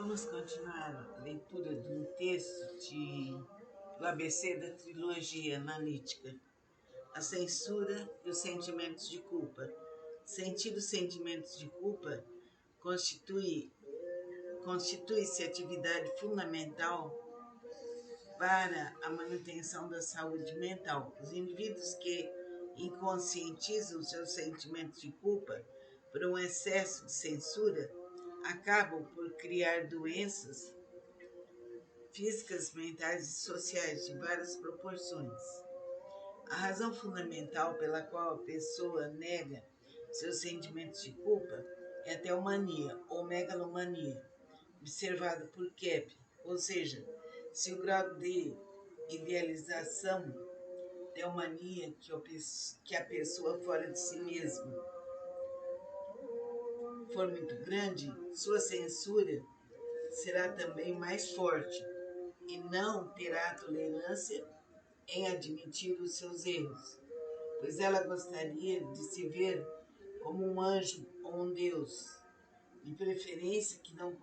Vamos continuar a leitura de um texto do ABC da trilogia analítica. A censura e os sentimentos de culpa. Sentir os sentimentos de culpa constitui-se atividade fundamental para a manutenção da saúde mental. Os indivíduos que inconscientizam seus sentimentos de culpa por um excesso de censura acabam por criar doenças físicas, mentais e sociais de várias proporções. A razão fundamental pela qual a pessoa nega seus sentimentos de culpa é a teomania ou megalomania, observada por Kepler, ou seja, se o grau de idealização, teomania que a pessoa fora de si mesma for muito grande, sua censura será também mais forte e não terá tolerância em admitir os seus erros, pois ela gostaria de se ver como um anjo ou um Deus, de preferência que não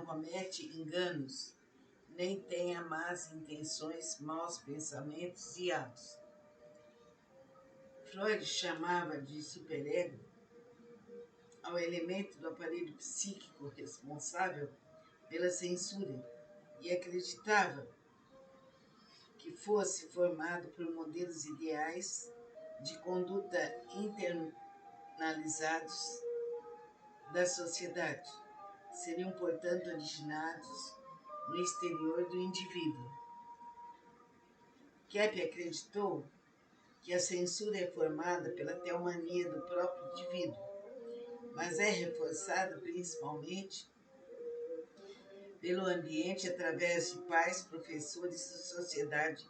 comete enganos, nem tenha más intenções, maus pensamentos e atos. Freud chamava de superego ao elemento do aparelho psíquico responsável pela censura e acreditava que fosse formado por modelos ideais de conduta internalizados da sociedade. Seriam, portanto, originados no exterior do indivíduo. Kepler acreditou que a censura é formada pela teomania do próprio indivíduo, mas é reforçada principalmente pelo ambiente através de pais, professores e sociedade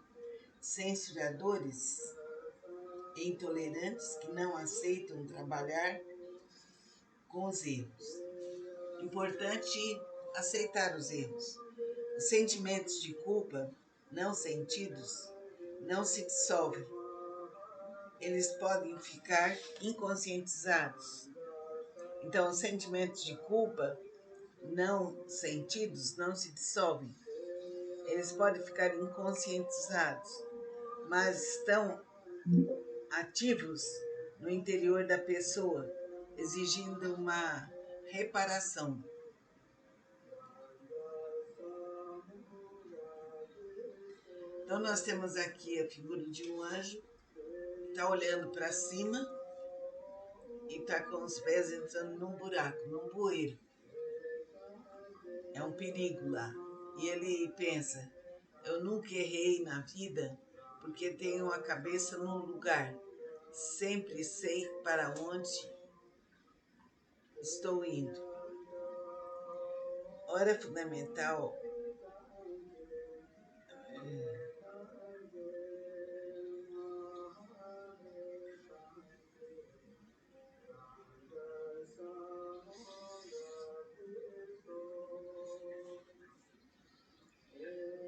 censuradores e intolerantes que não aceitam trabalhar com os erros. Importante aceitar os erros. Os sentimentos de culpa não sentidos não se dissolvem. Eles podem ficar inconscientizados. Então, os sentimentos de culpa não sentidos não se dissolvem. Eles podem ficar inconscientizados, mas estão ativos no interior da pessoa, exigindo uma reparação. Então, nós temos aqui a figura de um anjo que está olhando para cima e está com os pés entrando num buraco, num bueiro. É um perigo lá. E ele pensa, eu nunca errei na vida porque tenho a cabeça num lugar. Sempre sei para onde estou indo. Hora fundamental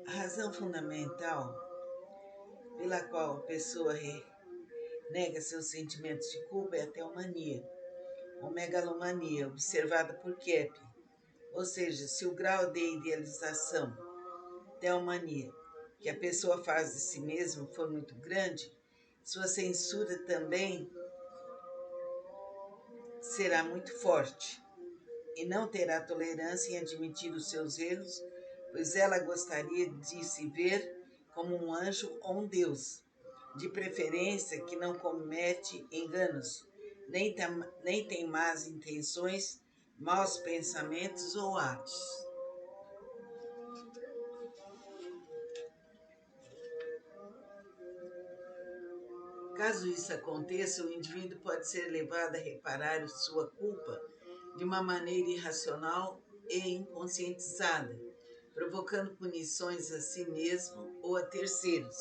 a razão fundamental pela qual a pessoa nega seus sentimentos de culpa é a teomania, ou megalomania, observada por Kepler. Ou seja, se o grau de idealização, teomania, que a pessoa faz de si mesma for muito grande, sua censura também será muito forte e não terá tolerância em admitir os seus erros, pois ela gostaria de se ver como um anjo ou um Deus, de preferência que não comete enganos, nem tem más intenções, maus pensamentos ou atos. Caso isso aconteça, o indivíduo pode ser levado a reparar sua culpa de uma maneira irracional e inconscientizada, provocando punições a si mesmo ou a terceiros.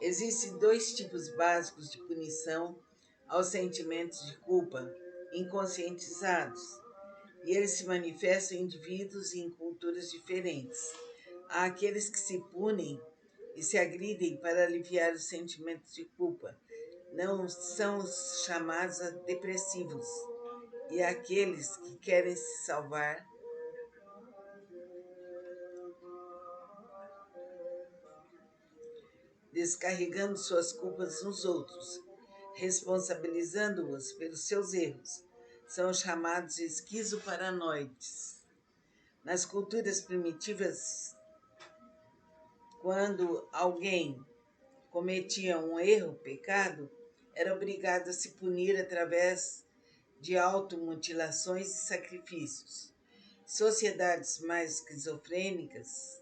Existem dois tipos básicos de punição aos sentimentos de culpa inconscientizados, e eles se manifestam em indivíduos e em culturas diferentes. Há aqueles que se punem e se agridem para aliviar os sentimentos de culpa, não são chamados depressivos, e há aqueles que querem se salvar descarregando suas culpas nos outros, responsabilizando-os pelos seus erros. São chamados esquizoparanoides. Nas culturas primitivas, quando alguém cometia um erro, pecado, era obrigado a se punir através de automutilações e sacrifícios. Sociedades mais esquizofrênicas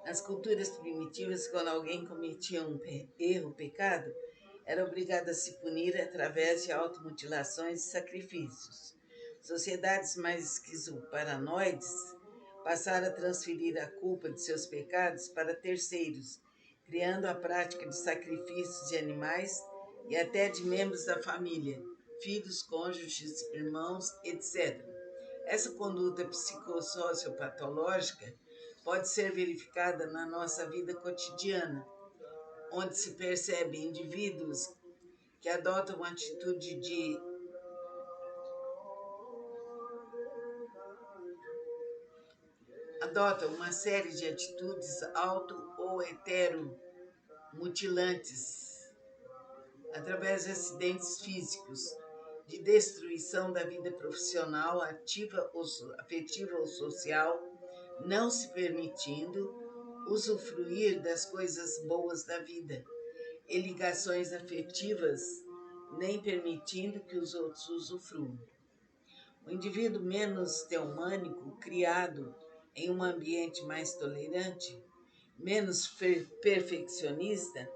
Nas culturas primitivas, quando alguém cometia um erro, pecado, era obrigado a se punir através de automutilações e sacrifícios. Sociedades mais esquizoparanoides passaram a transferir a culpa de seus pecados para terceiros, criando a prática de sacrifícios de animais e até de membros da família, filhos, cônjuges, irmãos, etc. Essa conduta psicossociopatológica pode ser verificada na nossa vida cotidiana, onde se percebe indivíduos que adotam uma atitude de adotam uma série de atitudes auto ou heteromutilantes através de acidentes físicos, de destruição da vida profissional, afetiva ou social, não se permitindo usufruir das coisas boas da vida e ligações afetivas, nem permitindo que os outros usufruam. O indivíduo menos teomânico, criado em um ambiente mais tolerante, menos perfeccionista,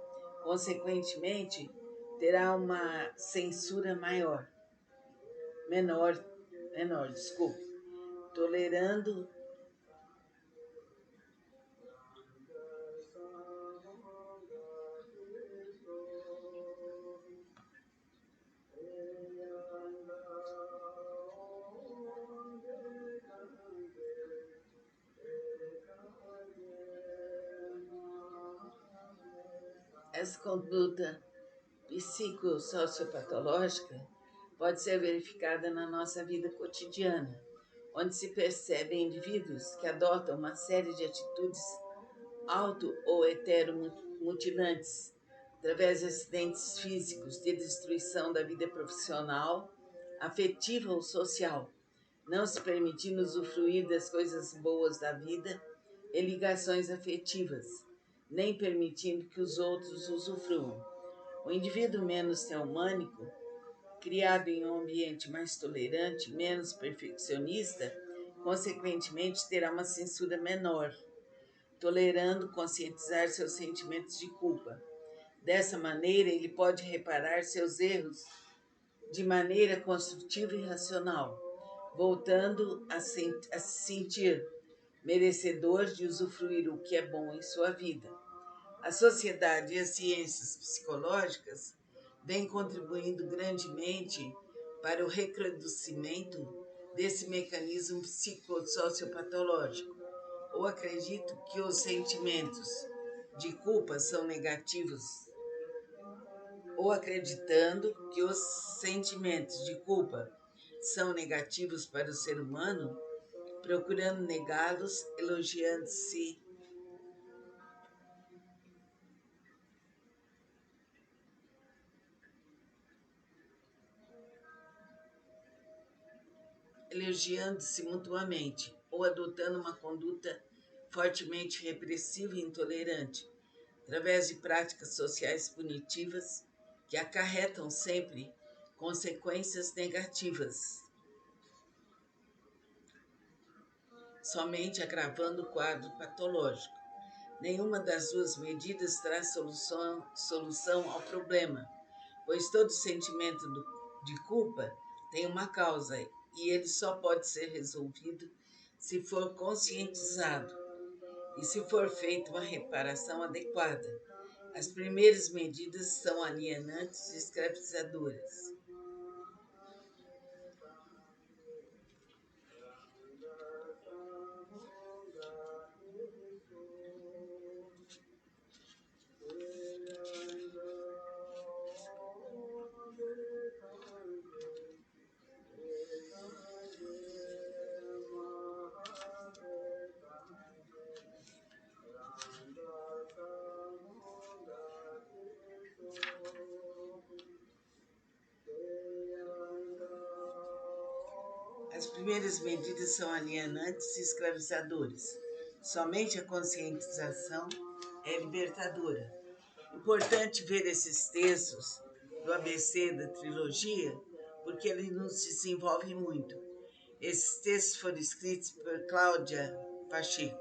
consequentemente, terá uma censura menor, tolerando essa conduta psicossociopatológica pode ser verificada na nossa vida cotidiana, onde se percebem indivíduos que adotam uma série de atitudes auto- ou heteromutilantes, através de acidentes físicos, de destruição da vida profissional, afetiva ou social, não se permitindo usufruir das coisas boas da vida e ligações afetivas, nem permitindo que os outros usufruam. O indivíduo menos teomânico, criado em um ambiente mais tolerante, menos perfeccionista, consequentemente terá uma censura menor, tolerando conscientizar seus sentimentos de culpa. Dessa maneira, ele pode reparar seus erros de maneira construtiva e racional, voltando a se sentir merecedor de usufruir o que é bom em sua vida. A sociedade e as ciências psicológicas vêm contribuindo grandemente para o recrudescimento desse mecanismo psicossociopatológico. Ou acredito que os sentimentos de culpa são negativos, ou acreditando que os sentimentos de culpa são negativos para o ser humano, procurando negá-los, elogiando-se mutuamente, ou adotando uma conduta fortemente repressiva e intolerante, através de práticas sociais punitivas que acarretam sempre consequências negativas, somente agravando o quadro patológico. Nenhuma das duas medidas traz solução ao problema, pois todo sentimento de culpa tem uma causa e ele só pode ser resolvido se for conscientizado e se for feita uma reparação adequada. As primeiras medidas são alienantes e escravizadoras. As primeiras medidas são alienantes e escravizadoras. Somente a conscientização é libertadora. Importante ver esses textos do ABC da trilogia, porque ele nos desenvolve muito. Esses textos foram escritos por Cláudia Pacheco.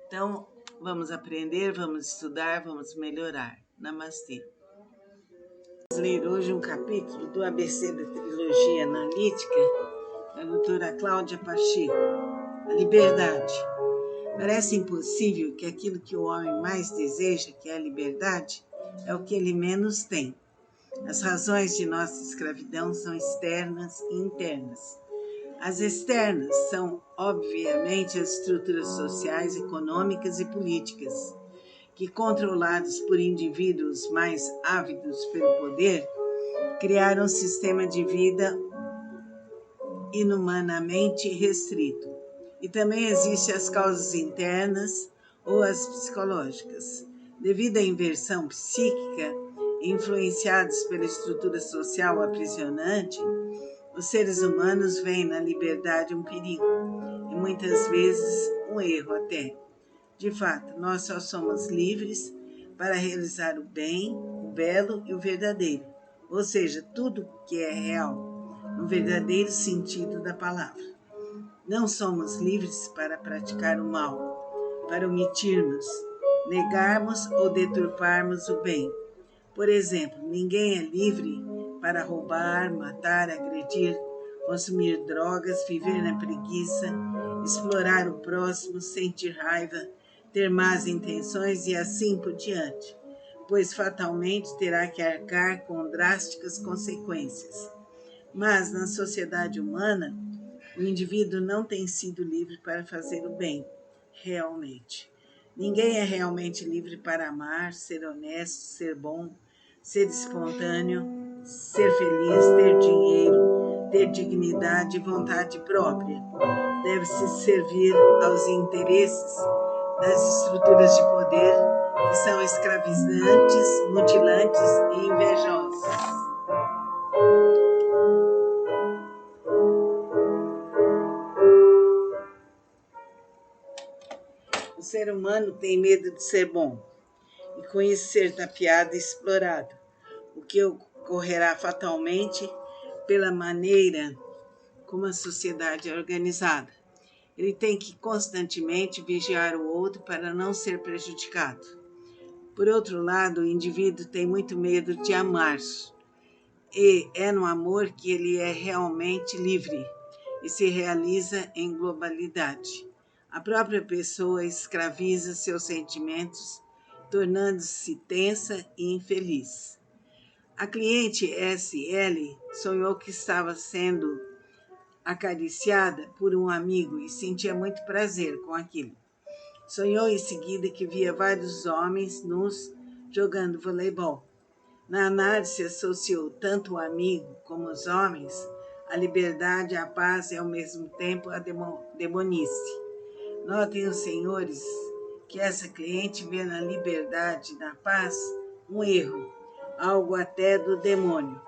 Então, vamos aprender, vamos estudar, vamos melhorar. Namastê. Vamos ler hoje um capítulo do ABC da trilogia analítica da doutora Cláudia Pacheco, a liberdade. Parece impossível que aquilo que o homem mais deseja, que é a liberdade, é o que ele menos tem. As razões de nossa escravidão são externas e internas. As externas são, obviamente, as estruturas sociais, econômicas e políticas, que, controlados por indivíduos mais ávidos pelo poder, criaram um sistema de vida inumanamente restrito. E também existem as causas internas ou as psicológicas. Devido à inversão psíquica, influenciados pela estrutura social aprisionante, os seres humanos veem na liberdade um perigo e muitas vezes um erro até. De fato, nós só somos livres para realizar o bem, o belo e o verdadeiro, ou seja, tudo que é real, no verdadeiro sentido da palavra. Não somos livres para praticar o mal, para omitirmos, negarmos ou deturparmos o bem. Por exemplo, ninguém é livre para roubar, matar, agredir, consumir drogas, viver na preguiça, explorar o próximo, sentir raiva, ter más intenções e assim por diante, pois fatalmente terá que arcar com drásticas consequências. Mas na sociedade humana, o indivíduo não tem sido livre para fazer o bem, realmente. Ninguém é realmente livre para amar, ser honesto, ser bom, ser espontâneo, ser feliz, ter dinheiro, ter dignidade e vontade própria. Deve-se servir aos interesses das estruturas de poder que são escravizantes, mutilantes e invejosas. O ser humano tem medo de ser bom e com isso ser tapeado e explorado, o que ocorrerá fatalmente pela maneira como a sociedade é organizada. Ele tem que constantemente vigiar o outro para não ser prejudicado. Por outro lado, o indivíduo tem muito medo de amar, e é no amor que ele é realmente livre e se realiza em globalidade. A própria pessoa escraviza seus sentimentos, tornando-se tensa e infeliz. A cliente SL sonhou que estava sendo acariciada por um amigo e sentia muito prazer com aquilo. Sonhou em seguida que via vários homens nus jogando voleibol. Na análise, associou tanto o amigo como os homens à liberdade, à paz e, ao mesmo tempo, à demonice. Notem os senhores que essa cliente vê na liberdade e na paz um erro, algo até do demônio.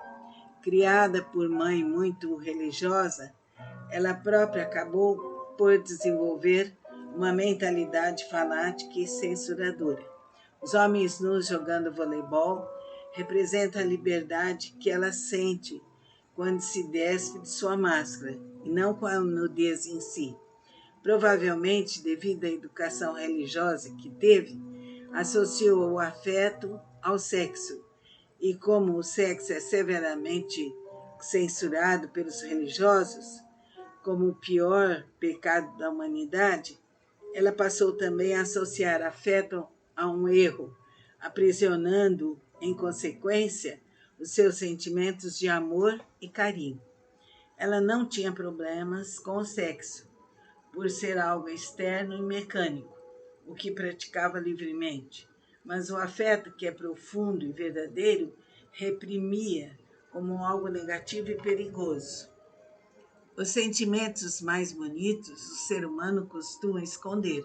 Criada por mãe muito religiosa, ela própria acabou por desenvolver uma mentalidade fanática e censuradora. Os homens nus jogando voleibol representam a liberdade que ela sente quando se despe de sua máscara, e não com a nudez em si. Provavelmente, devido à educação religiosa que teve, associou o afeto ao sexo, e como o sexo é severamente censurado pelos religiosos, como o pior pecado da humanidade, ela passou também a associar afeto a um erro, aprisionando, em consequência, os seus sentimentos de amor e carinho. Ela não tinha problemas com o sexo, por ser algo externo e mecânico, o que praticava livremente, mas o afeto, que é profundo e verdadeiro, reprimia como algo negativo e perigoso. Os sentimentos mais bonitos o ser humano costuma esconder,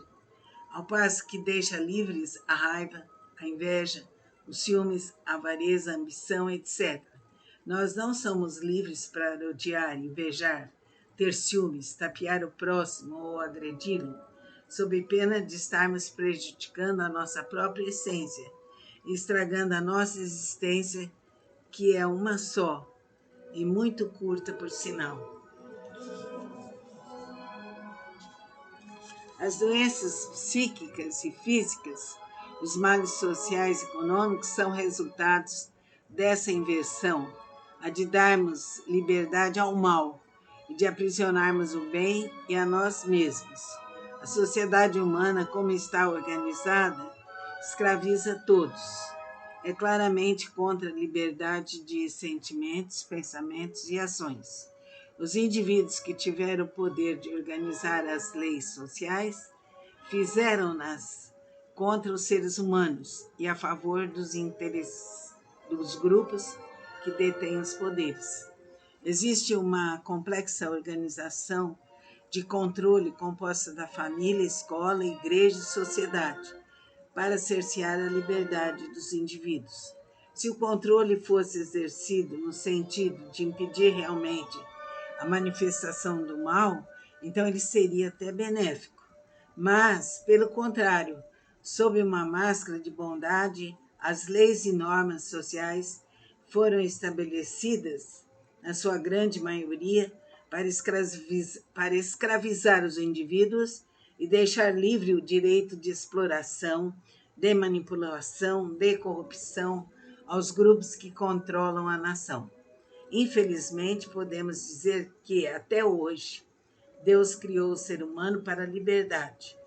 ao passo que deixa livres a raiva, a inveja, os ciúmes, a avareza, a ambição, etc. Nós não somos livres para odiar, invejar, ter ciúmes, tapear o próximo ou agredi-lo, sob pena de estarmos prejudicando a nossa própria essência e estragando a nossa existência, que é uma só e muito curta, por sinal. As doenças psíquicas e físicas, os males sociais e econômicos são resultados dessa inversão, a de darmos liberdade ao mal e de aprisionarmos o bem e a nós mesmos. A sociedade humana, como está organizada, escraviza todos. É claramente contra a liberdade de sentimentos, pensamentos e ações. Os indivíduos que tiveram o poder de organizar as leis sociais fizeram-nas contra os seres humanos e a favor dos interesses dos grupos que detêm os poderes. Existe uma complexa organização de controle composta da família, escola, igreja e sociedade para cercear a liberdade dos indivíduos. Se o controle fosse exercido no sentido de impedir realmente a manifestação do mal, então ele seria até benéfico. Mas, pelo contrário, sob uma máscara de bondade, as leis e normas sociais foram estabelecidas, na sua grande maioria, para escravizar os indivíduos e deixar livre o direito de exploração, de manipulação, de corrupção aos grupos que controlam a nação. Infelizmente, podemos dizer que, até hoje, Deus criou o ser humano para a liberdade,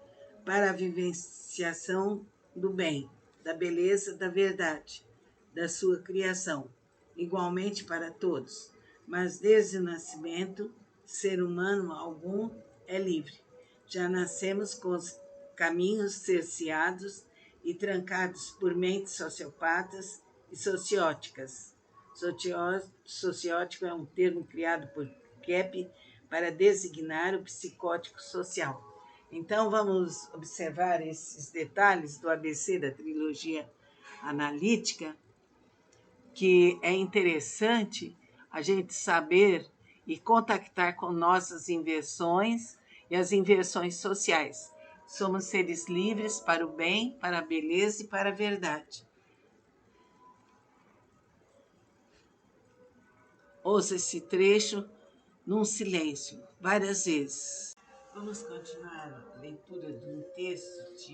para a vivenciação do bem, da beleza, da verdade, da sua criação, igualmente para todos. Mas desde o nascimento, ser humano algum é livre. Já nascemos com os caminhos cerceados e trancados por mentes sociopatas e socióticas. Sociótico é um termo criado por Kepp para designar o psicótico social. Então, vamos observar esses detalhes do ABC da trilogia analítica, que é interessante a gente saber e contactar com nossas inversões e as inversões sociais. Somos seres livres para o bem, para a beleza e para a verdade. Ouça esse trecho num silêncio, várias vezes. Vamos continuar a leitura de um texto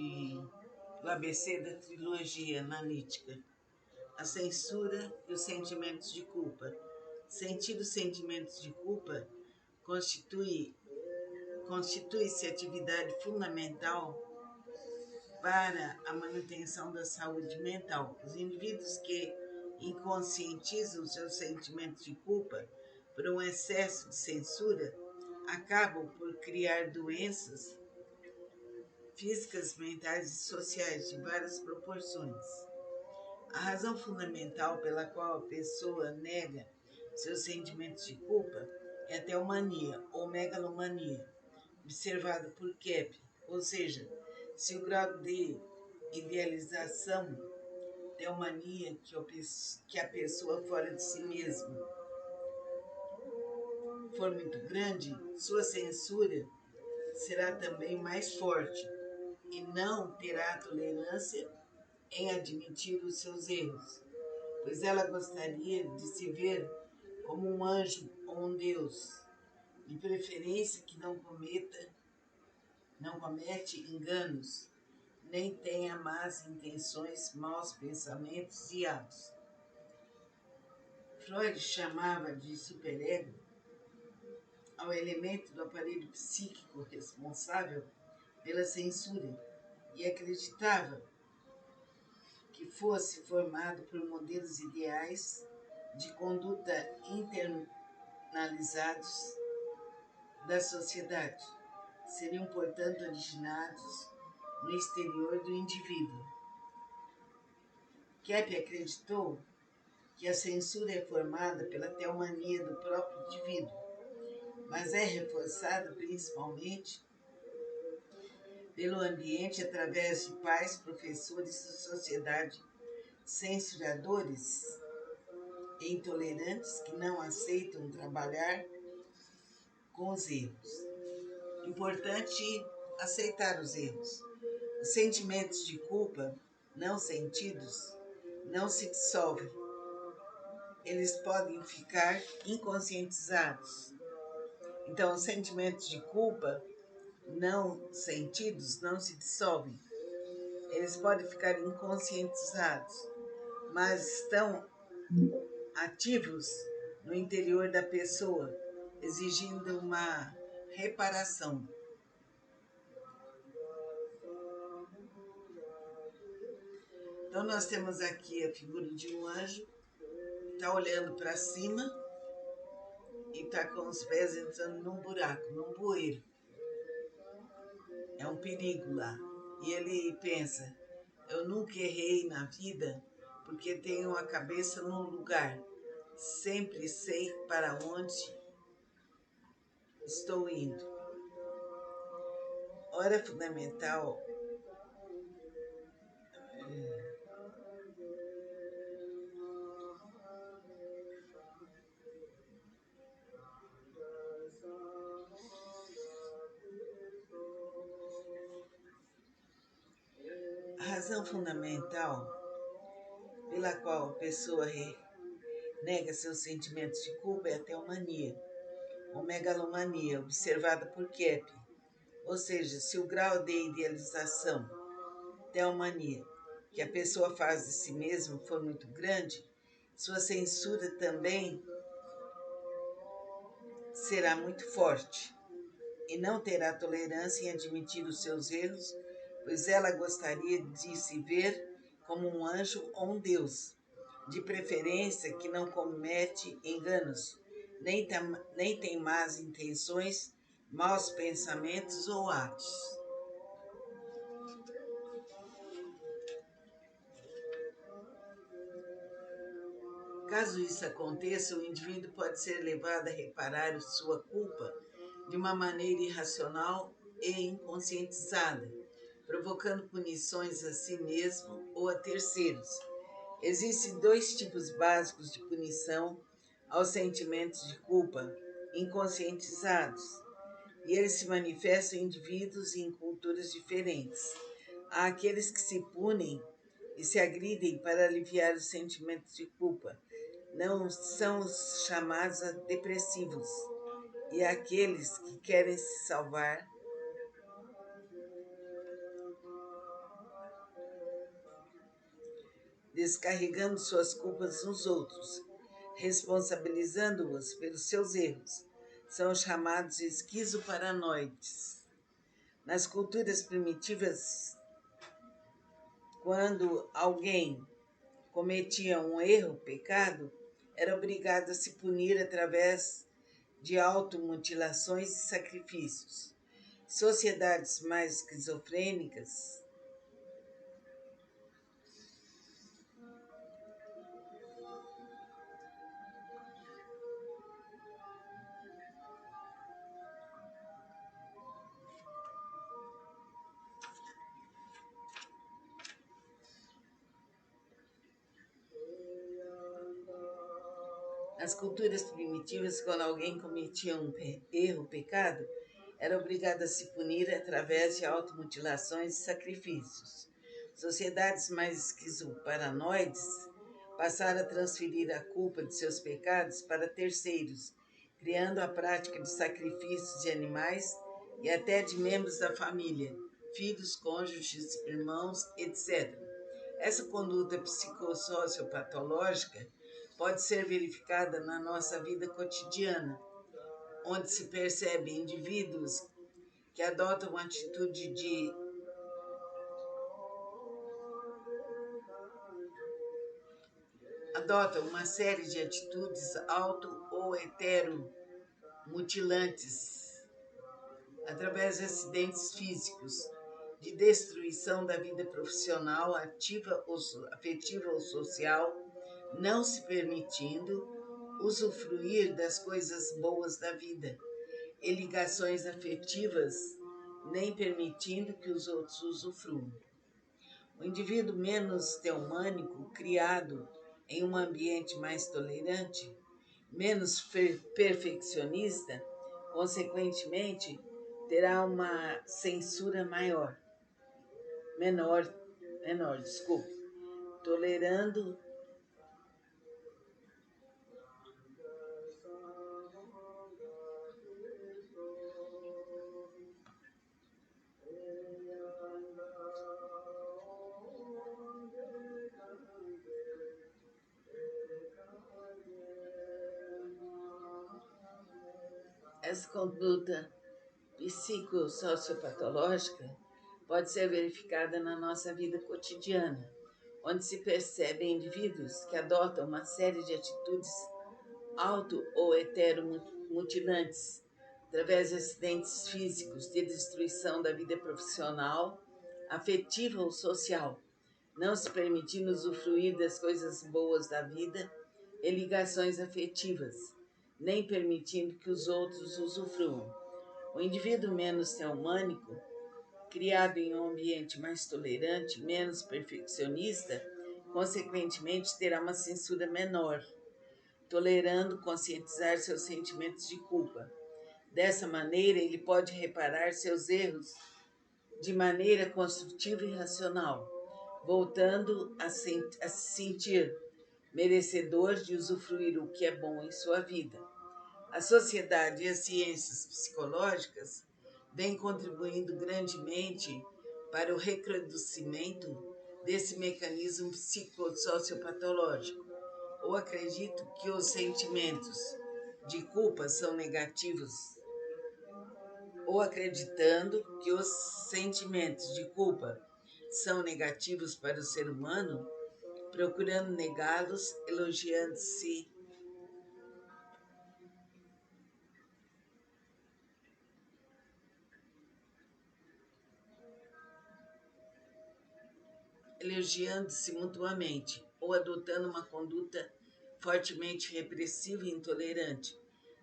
do ABC da trilogia analítica. A censura e os sentimentos de culpa. Sentir os sentimentos de culpa constitui-se atividade fundamental para a manutenção da saúde mental. Os indivíduos que inconscientizam seus sentimentos de culpa por um excesso de censura acabam por criar doenças físicas, mentais e sociais de várias proporções. A razão fundamental pela qual a pessoa nega seus sentimentos de culpa é a teomania ou megalomania, observado por Kepp, ou seja, se o grau de idealização, teomania que a pessoa fora de si mesma for muito grande, sua censura será também mais forte e não terá tolerância em admitir os seus erros, pois ela gostaria de se ver como um anjo ou um Deus, de preferência que não comete enganos, nem tenha más intenções, maus pensamentos e atos. Freud chamava de superego ao elemento do aparelho psíquico responsável pela censura e acreditava que fosse formado por modelos ideais de conduta internalizados da sociedade. Seriam, portanto, originados no exterior do indivíduo. Kepp acreditou que a censura é formada pela teomania do próprio indivíduo, mas é reforçada principalmente pelo ambiente através de pais, professores e sociedade censuradores e intolerantes que não aceitam trabalhar com os erros. Importante aceitar os erros. Os sentimentos de culpa não sentidos não se dissolvem. Eles podem ficar inconscientizados. Então, os sentimentos de culpa não sentidos não se dissolvem. Eles podem ficar inconscientizados, mas estão ativos no interior da pessoa, exigindo uma reparação. Então, nós temos aqui a figura de um anjo, está olhando para cima e está com os pés entrando num buraco, num bueiro. É um perigo lá. E ele pensa, eu nunca errei na vida porque tenho a cabeça num lugar. Sempre sei para onde estou indo. Hora fundamental a razão fundamental pela qual a pessoa nega seus sentimentos de culpa é a teomania, ou megalomania, observada por Kepler. Ou seja, se o grau de idealização, teomania, que a pessoa faz de si mesma for muito grande, sua censura também será muito forte e não terá tolerância em admitir os seus erros, pois ela gostaria de se ver como um anjo ou um Deus, de preferência que não comete enganos, nem tem más intenções, maus pensamentos ou atos. Caso isso aconteça, o indivíduo pode ser levado a reparar sua culpa de uma maneira irracional e inconscientizada, provocando punições a si mesmo ou a terceiros. Existem dois tipos básicos de punição aos sentimentos de culpa inconscientizados, e eles se manifestam em indivíduos e em culturas diferentes. Há aqueles que se punem e se agridem para aliviar os sentimentos de culpa, não são chamados depressivos, e aqueles que querem se salvar descarregando suas culpas nos outros, responsabilizando-os pelos seus erros, são chamados esquizoparanoides. Nas culturas primitivas, quando alguém cometia um erro, pecado, era obrigado a se punir através de automutilações e sacrifícios. Sociedades mais esquizofrênicas Nas culturas primitivas, quando alguém cometia um erro, pecado, era obrigado a se punir através de automutilações e sacrifícios. Sociedades mais esquizoparanoides passaram a transferir a culpa de seus pecados para terceiros, criando a prática de sacrifícios de animais e até de membros da família, filhos, cônjuges, irmãos, etc. Essa conduta psicossociopatológica pode ser verificada na nossa vida cotidiana, onde se percebe indivíduos que adotam uma atitude de adotam uma série de atitudes auto ou heteromutilantes através de acidentes físicos, de destruição da vida profissional, afetiva ou social, não se permitindo usufruir das coisas boas da vida e ligações afetivas, nem permitindo que os outros usufruam. O indivíduo menos teomânico, criado em um ambiente mais tolerante, menos perfeccionista, Consequentemente, terá uma censura menor, desculpe, tolerando essa conduta psicossociopatológica pode ser verificada na nossa vida cotidiana, onde se percebem indivíduos que adotam uma série de atitudes auto- ou heteromutilantes, através de acidentes físicos, de destruição da vida profissional, afetiva ou social, não se permitindo usufruir das coisas boas da vida e ligações afetivas, nem permitindo que os outros usufruam. O indivíduo menos teomânico, criado em um ambiente mais tolerante, menos perfeccionista, consequentemente terá uma censura menor, tolerando conscientizar seus sentimentos de culpa. Dessa maneira, ele pode reparar seus erros de maneira construtiva e racional, voltando a se sentir merecedor de usufruir o que é bom em sua vida. A sociedade e as ciências psicológicas vêm contribuindo grandemente para o recrudescimento desse mecanismo psicossociopatológico. Ou acredito que os sentimentos de culpa são negativos, ou acreditando que os sentimentos de culpa são negativos para o ser humano, procurando negá-los, elogiando-se mutuamente, ou adotando uma conduta fortemente repressiva e intolerante,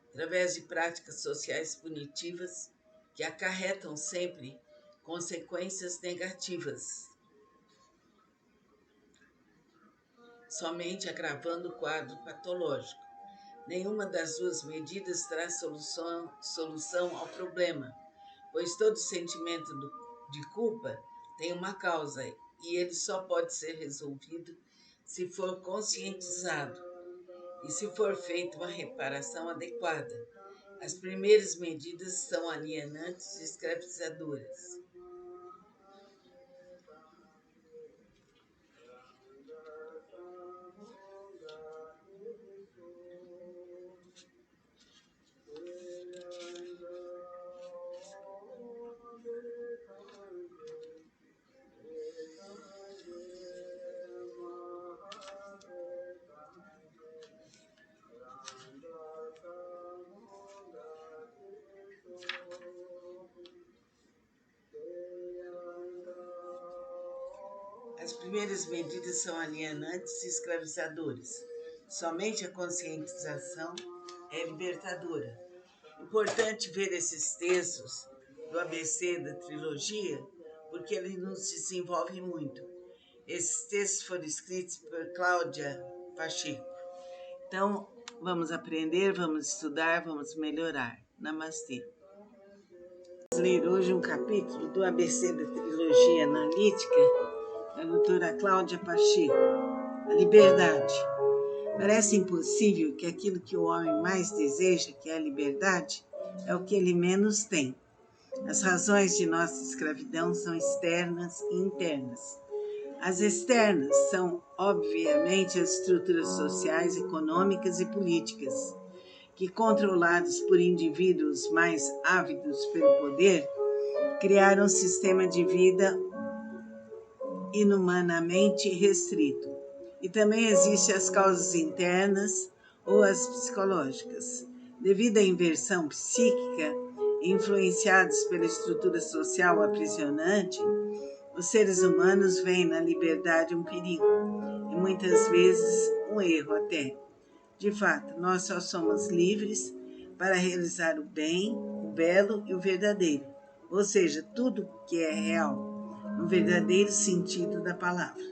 através de práticas sociais punitivas que acarretam sempre consequências negativas, somente agravando o quadro patológico. Nenhuma das duas medidas traz solução ao problema, pois todo sentimento de culpa tem uma causa e ele só pode ser resolvido se for conscientizado e se for feita uma reparação adequada. As primeiras medidas são alienantes e escravizadoras. As primeiras medidas são alienantes e escravizadoras. Somente a conscientização é libertadora. Importante ver esses textos do ABC da trilogia, porque eles nos desenvolvem muito. Esses textos foram escritos por Cláudia Pacheco. Então, vamos aprender, vamos estudar, vamos melhorar. Namastê. Vamos ler hoje um capítulo do ABC da trilogia analítica da doutora Cláudia Pacheco, a liberdade. Parece impossível que aquilo que o homem mais deseja, que é a liberdade, é o que ele menos tem. As razões de nossa escravidão são externas e internas. As externas são, obviamente, as estruturas sociais, econômicas e políticas, que, controladas por indivíduos mais ávidos pelo poder, criaram um sistema de vida inumanamente restrito. E também existem as causas internas ou as psicológicas. Devido à inversão psíquica, influenciados pela estrutura social aprisionante, os seres humanos veem na liberdade um perigo e muitas vezes um erro até. De fato, nós só somos livres para realizar o bem, o belo e o verdadeiro, ou seja, tudo que é real, no verdadeiro sentido da palavra.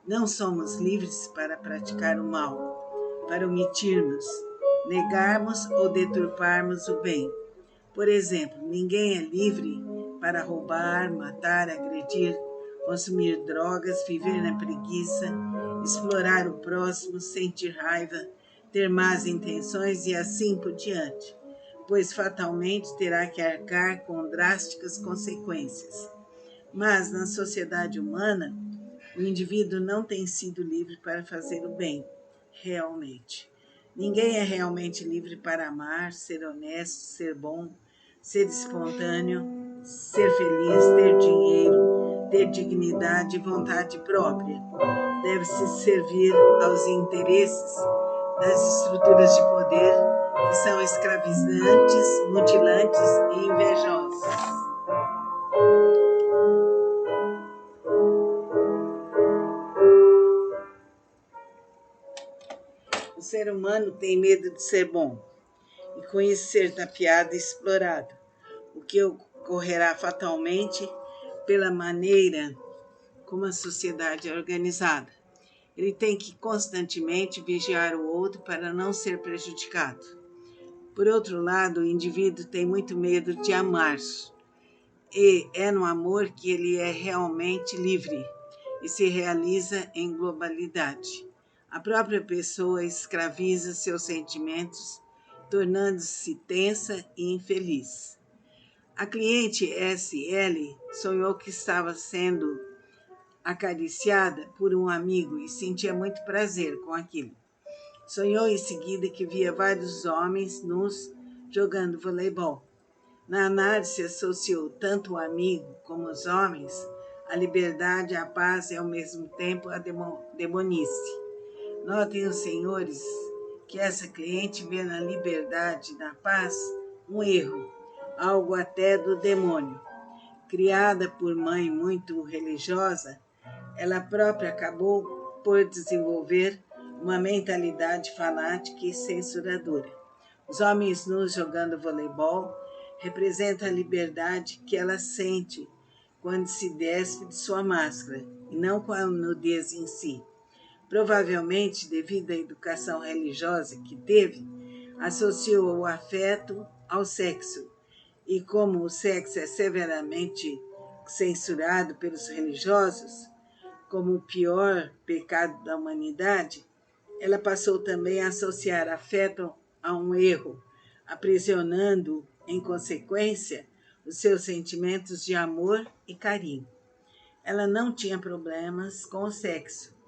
Não somos livres para praticar o mal, para omitirmos, negarmos ou deturparmos o bem. Por exemplo, ninguém é livre para roubar, matar, agredir, consumir drogas, viver na preguiça, explorar o próximo, sentir raiva, ter más intenções e assim por diante, pois fatalmente terá que arcar com drásticas consequências. Mas na sociedade humana, o indivíduo não tem sido livre para fazer o bem, realmente. Ninguém é realmente livre para amar, ser honesto, ser bom, ser espontâneo, ser feliz, ter dinheiro, ter dignidade e vontade própria. Deve-se servir aos interesses das estruturas de poder que são escravizantes, mutilantes e invejosas. O ser humano tem medo de ser bom e com isso ser tapeado e explorado, o que ocorrerá fatalmente pela maneira como a sociedade é organizada. Ele tem que constantemente vigiar o outro para não ser prejudicado. Por outro lado, o indivíduo tem muito medo de amar, e é no amor que ele é realmente livre e se realiza em globalidade. A própria pessoa escraviza seus sentimentos, tornando-se tensa e infeliz. A cliente SL sonhou que estava sendo acariciada por um amigo e sentia muito prazer com aquilo. Sonhou em seguida que via vários homens nus jogando voleibol. Na análise, associou tanto o amigo como os homens à liberdade, à paz e, ao mesmo tempo, à demonice. Notem os senhores que essa cliente vê na liberdade e na paz um erro, algo até do demônio. Criada por mãe muito religiosa, ela própria acabou por desenvolver uma mentalidade fanática e censuradora. Os homens nus jogando voleibol representam a liberdade que ela sente quando se despe de sua máscara, e não com a nudez em si. Provavelmente, devido à educação religiosa que teve, associou o afeto ao sexo, e como o sexo é severamente censurado pelos religiosos, como o pior pecado da humanidade, ela passou também a associar afeto a um erro, aprisionando, em consequência, os seus sentimentos de amor e carinho. Ela não tinha problemas com o sexo,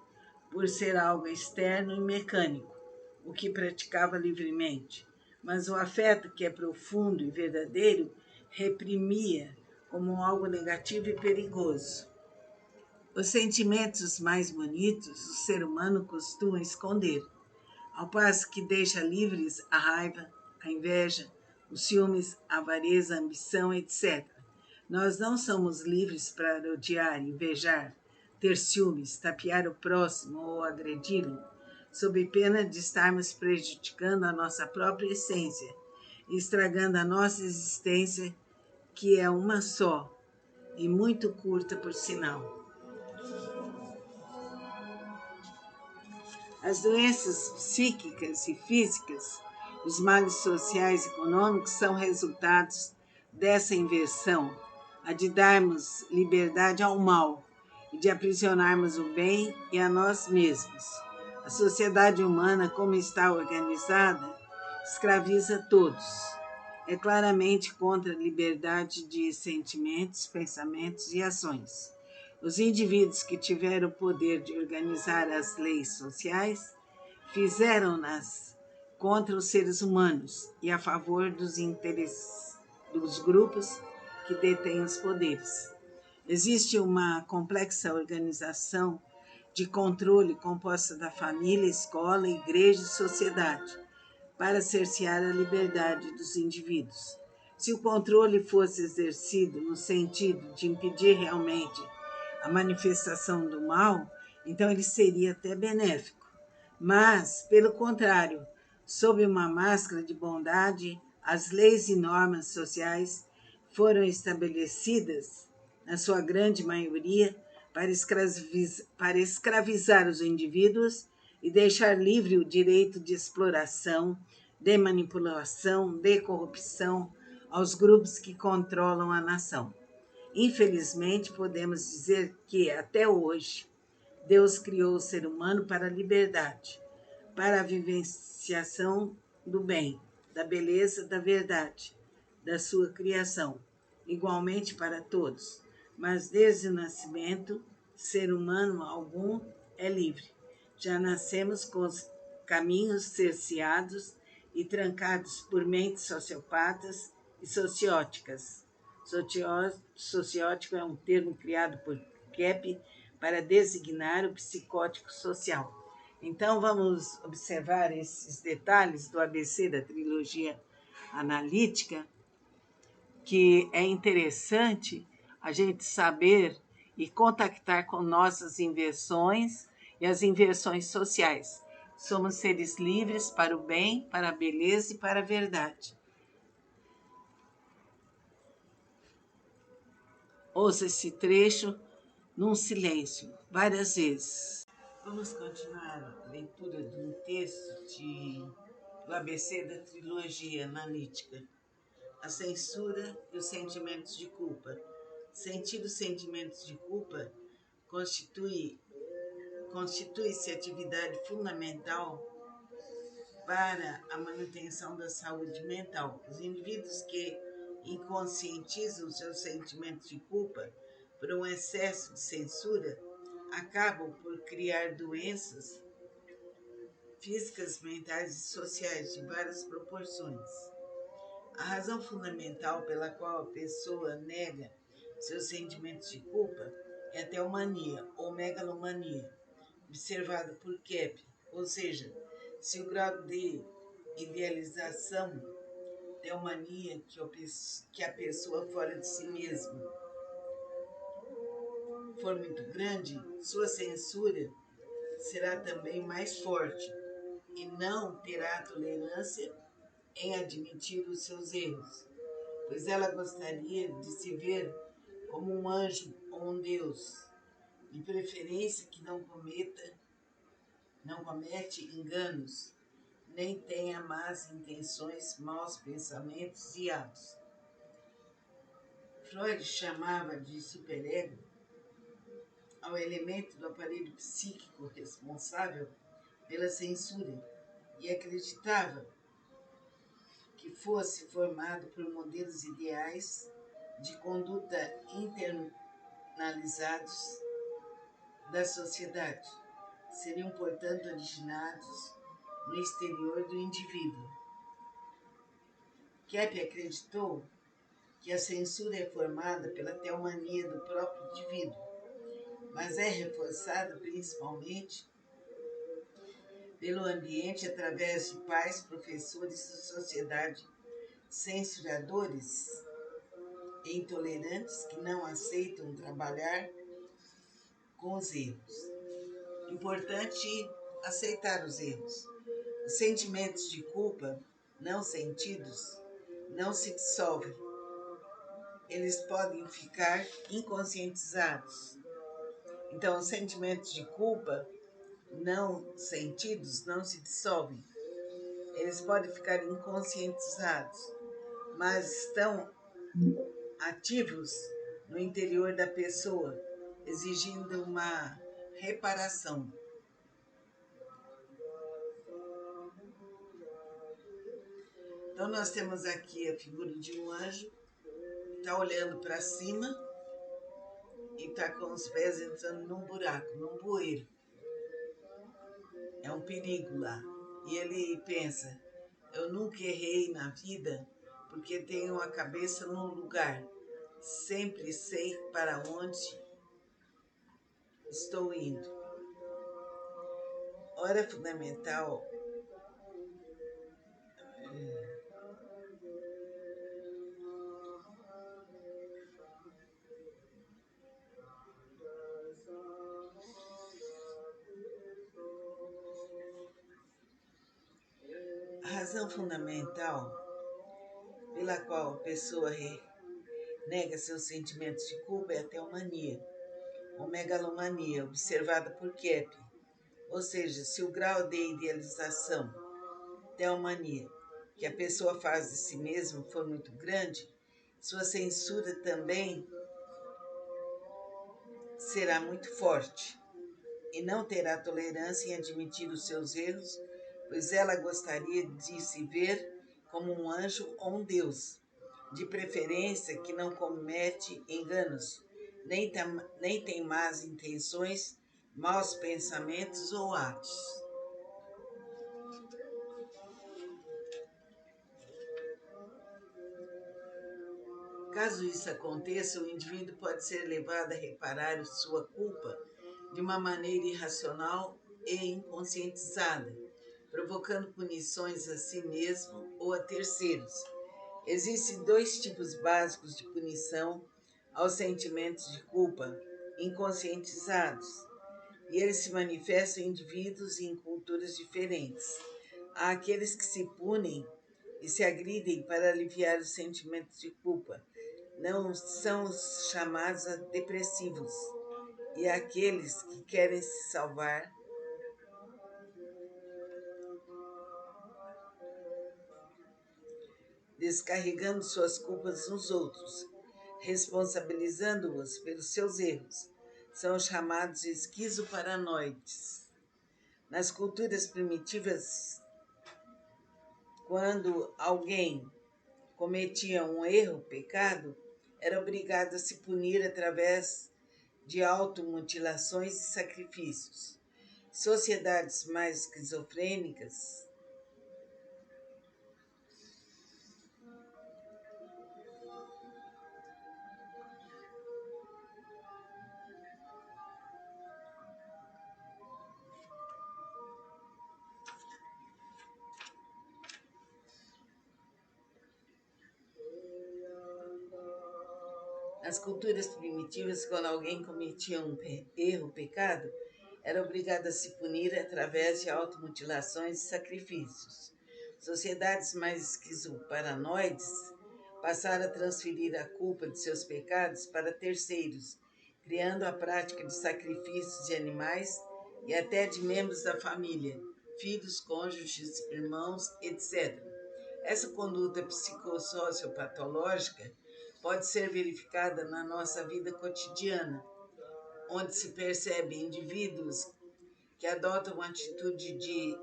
por ser algo externo e mecânico, o que praticava livremente, mas o afeto, que é profundo e verdadeiro, reprimia como algo negativo e perigoso. Os sentimentos mais bonitos o ser humano costuma esconder, ao passo que deixa livres a raiva, a inveja, os ciúmes, a avareza, a ambição, etc. Nós não somos livres para odiar, invejar, ter ciúmes, tapear o próximo ou agredi-lo, sob pena de estarmos prejudicando a nossa própria essência e estragando a nossa existência, que é uma só e muito curta, por sinal. As doenças psíquicas e físicas, os males sociais e econômicos são resultados dessa inversão, a de darmos liberdade ao mal e de aprisionarmos o bem e a nós mesmos. A sociedade humana, como está organizada, escraviza todos. É claramente contra a liberdade de sentimentos, pensamentos e ações. Os indivíduos que tiveram o poder de organizar as leis sociais fizeram-nas contra os seres humanos e a favor dos interesses dos grupos que detêm os poderes. Existe uma complexa organização de controle composta da família, escola, igreja e sociedade para cercear a liberdade dos indivíduos. Se o controle fosse exercido no sentido de impedir realmente a manifestação do mal, então ele seria até benéfico. Mas, pelo contrário, sob uma máscara de bondade, as leis e normas sociais foram estabelecidas, na sua grande maioria, para escravizar os indivíduos e deixar livre o direito de exploração, de manipulação, de corrupção, aos grupos que controlam a nação. Infelizmente, podemos dizer que, até hoje, Deus criou o ser humano para a liberdade, para a vivenciação do bem, da beleza, da verdade, da sua criação, igualmente para todos. Mas desde o nascimento, ser humano algum é livre. Já nascemos com os caminhos cerceados e trancados por mentes sociopatas e socióticas. Sociótico é um termo criado por Kepp para designar o psicótico social. Então, vamos observar esses detalhes do ABC da trilogia analítica, que é interessante a gente saber e contactar com nossas inversões e as inversões sociais. Somos seres livres para o bem, para a beleza e para a verdade. Ouça esse trecho num silêncio, várias vezes. Vamos continuar a leitura de um texto do ABC da trilogia analítica. A censura e os sentimentos de culpa. Sentir os sentimentos de culpa constitui-se atividade fundamental para a manutenção da saúde mental. Os indivíduos que inconscientizam seus sentimentos de culpa por um excesso de censura acabam por criar doenças físicas, mentais e sociais de várias proporções. A razão fundamental pela qual a pessoa nega seus sentimentos de culpa é a teomania ou megalomania, observada por Kepp, ou seja, se o grau de idealização, teomania que a pessoa fora de si mesma for muito grande, sua censura será também mais forte e não terá tolerância em admitir os seus erros, pois ela gostaria de se ver como um anjo ou um Deus, de preferência que não comete enganos, nem tenha más intenções, maus pensamentos e atos. Freud chamava de superego ao elemento do aparelho psíquico responsável pela censura e acreditava que fosse formado por modelos ideais de conduta internalizados da sociedade. Seriam, portanto, originados no exterior do indivíduo. Kepp acreditou que a censura é formada pela teomania do próprio indivíduo, mas é reforçada principalmente pelo ambiente através de pais, professores e sociedade censuradores e intolerantes que não aceitam trabalhar com os erros. Importante aceitar os erros. Os sentimentos de culpa não sentidos não se dissolvem. Eles podem ficar inconscientizados. Então, os sentimentos de culpa não sentidos não se dissolvem. Eles podem ficar inconscientizados, mas estão ativos no interior da pessoa, exigindo uma reparação. Então, nós temos aqui a figura de um anjo que está olhando para cima e está com os pés entrando num buraco, num bueiro. É um perigo lá. E ele pensa, eu nunca errei na vida porque tenho a cabeça num lugar. Sempre sei para onde estou indo. Hora fundamental a razão fundamental pela qual a pessoa nega seus sentimentos de culpa é a teomania, ou megalomania, observada por Kepp, ou seja, se o grau de idealização, teomania, que a pessoa faz de si mesma for muito grande, sua censura também será muito forte e não terá tolerância em admitir os seus erros, pois ela gostaria de se ver como um anjo ou um Deus, de preferência que não comete enganos, nem tem más intenções, maus pensamentos ou atos. Caso isso aconteça, o indivíduo pode ser levado a reparar sua culpa de uma maneira irracional e inconscientizada, provocando punições a si mesmo ou a terceiros. Existem dois tipos básicos de punição aos sentimentos de culpa inconscientizados, e eles se manifestam em indivíduos e em culturas diferentes. Há aqueles que se punem e se agridem para aliviar os sentimentos de culpa, não são os chamados depressivos, e aqueles que querem se salvar descarregando suas culpas nos outros, responsabilizando-os pelos seus erros. São chamados esquizoparanoides. Nas culturas primitivas, quando alguém cometia um erro, pecado, era obrigado a se punir através de automutilações e sacrifícios. Sociedades mais esquizofrênicas Nas culturas primitivas, quando alguém cometia um erro, pecado, era obrigado a se punir através de automutilações e sacrifícios. Sociedades mais esquizoparanoides passaram a transferir a culpa de seus pecados para terceiros, criando a prática de sacrifícios de animais e até de membros da família, filhos, cônjuges, irmãos, etc. Essa conduta psicossociopatológica pode ser verificada na nossa vida cotidiana, onde se percebe indivíduos que adotam uma atitude de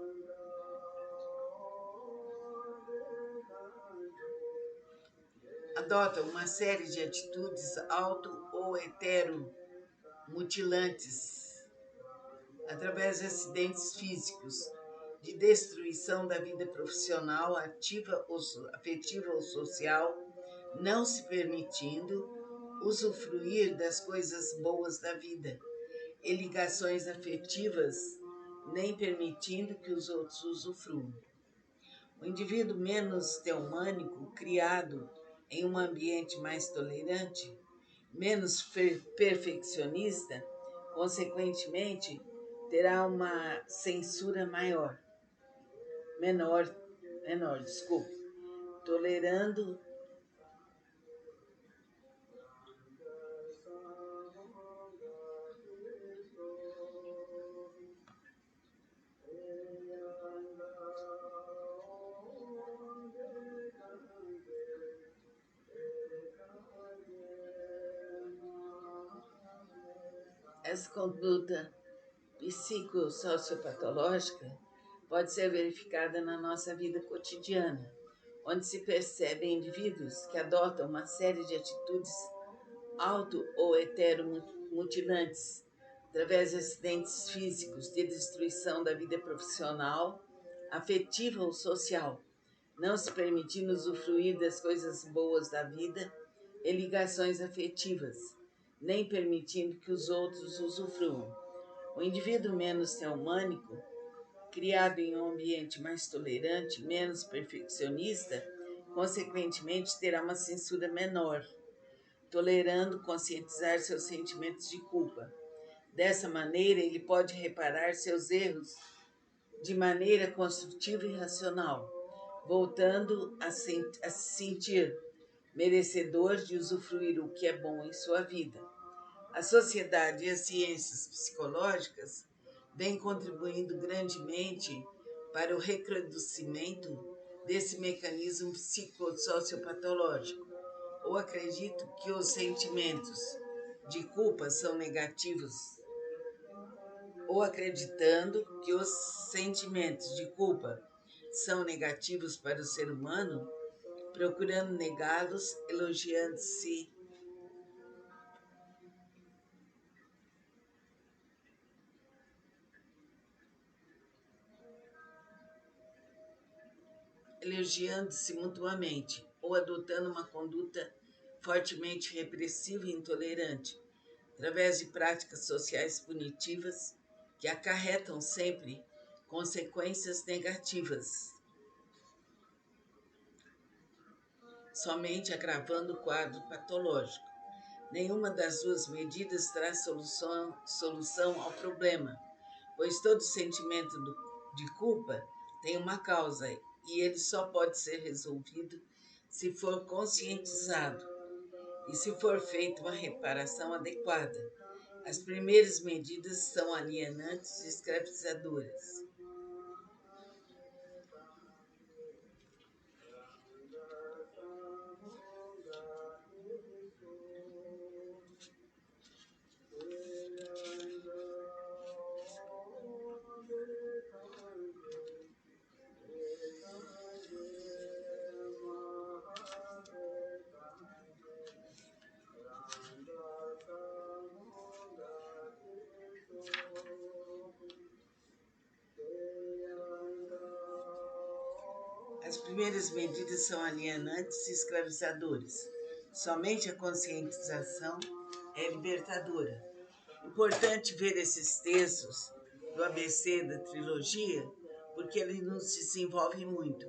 adotam uma série de atitudes auto ou heteromutilantes através de acidentes físicos, de destruição da vida profissional, afetiva ou social, não se permitindo usufruir das coisas boas da vida e ligações afetivas, nem permitindo que os outros usufruam. O indivíduo menos teomânico, criado em um ambiente mais tolerante, menos perfeccionista, consequentemente, terá uma censura menor, tolerando essa conduta psicossociopatológica pode ser verificada na nossa vida cotidiana, onde se percebem indivíduos que adotam uma série de atitudes auto- ou heteromutilantes, através de acidentes físicos, de destruição da vida profissional, afetiva ou social, não se permitindo usufruir das coisas boas da vida e ligações afetivas, nem permitindo que os outros usufruam. O indivíduo menos teomânico, criado em um ambiente mais tolerante, menos perfeccionista, consequentemente terá uma censura menor, tolerando conscientizar seus sentimentos de culpa. Dessa maneira, ele pode reparar seus erros de maneira construtiva e racional, voltando a se sentir merecedor de usufruir o que é bom em sua vida. A sociedade e as ciências psicológicas vêm contribuindo grandemente para o recrudescimento desse mecanismo psicossociopatológico, ou acredito que os sentimentos de culpa são negativos, ou acreditando que os sentimentos de culpa são negativos para o ser humano, procurando negá-los, elogiando-se mutuamente, ou adotando uma conduta fortemente repressiva e intolerante, através de práticas sociais punitivas que acarretam sempre consequências negativas, somente agravando o quadro patológico. Nenhuma das duas medidas traz solução ao problema, pois todo sentimento de culpa tem uma causa e ele só pode ser resolvido se for conscientizado e se for feita uma reparação adequada. As primeiras medidas são alienantes e escravizadoras. As primeiras medidas são alienantes e escravizadoras. Somente a conscientização é libertadora. Importante ver esses textos do ABC da trilogia, porque ele nos desenvolve muito.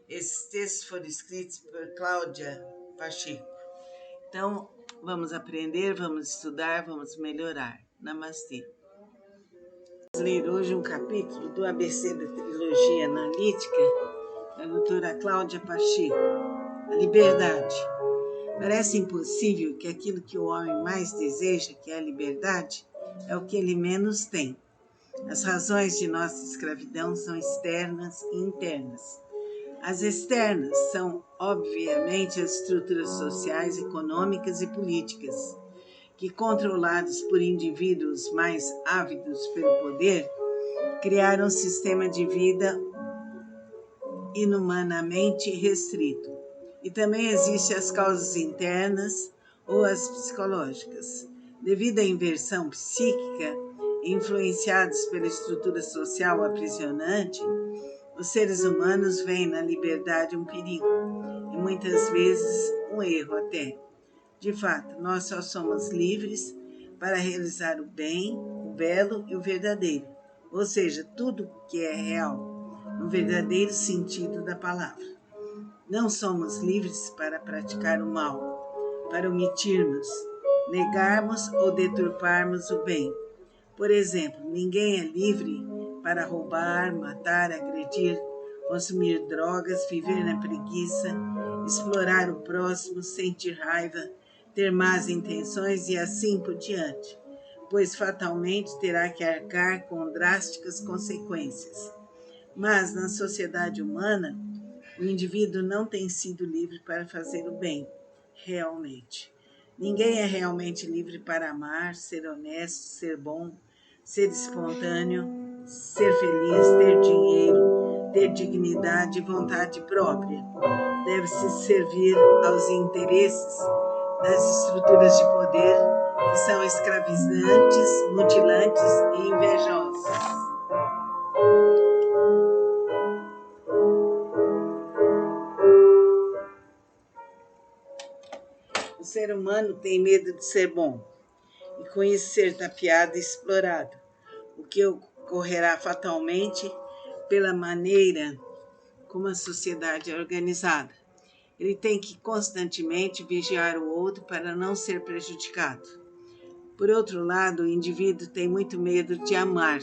Esses textos foram escritos por Cláudia Pacheco. Então, vamos aprender, vamos estudar, vamos melhorar. Namastê. Vamos ler hoje um capítulo do ABC da trilogia analítica da doutora Cláudia Pacheco, a liberdade. Parece impossível que aquilo que o homem mais deseja, que é a liberdade, é o que ele menos tem. As razões de nossa escravidão são externas e internas. As externas são, obviamente, as estruturas sociais, econômicas e políticas, que, controlados por indivíduos mais ávidos pelo poder, criaram um sistema de vida inumanamente restrito. E também existem as causas internas ou as psicológicas. Devido à inversão psíquica, influenciados pela estrutura social aprisionante, os seres humanos veem na liberdade um perigo e muitas vezes um erro até. De fato, nós só somos livres para realizar o bem, o belo e o verdadeiro, ou seja, tudo que é real, no verdadeiro sentido da palavra. Não somos livres para praticar o mal, para omitirmos, negarmos ou deturparmos o bem. Por exemplo, ninguém é livre para roubar, matar, agredir, consumir drogas, viver na preguiça, explorar o próximo, sentir raiva, ter más intenções e assim por diante, pois fatalmente terá que arcar com drásticas consequências. Mas na sociedade humana, o indivíduo não tem sido livre para fazer o bem, realmente. Ninguém é realmente livre para amar, ser honesto, ser bom, ser espontâneo, ser feliz, ter dinheiro, ter dignidade e vontade própria. Deve-se servir aos interesses das estruturas de poder que são escravizantes, mutilantes e invejosas. O ser humano tem medo de ser bom e com isso ser tapeado e explorado, o que ocorrerá fatalmente pela maneira como a sociedade é organizada. Ele tem que constantemente vigiar o outro para não ser prejudicado. Por outro lado, o indivíduo tem muito medo de amar,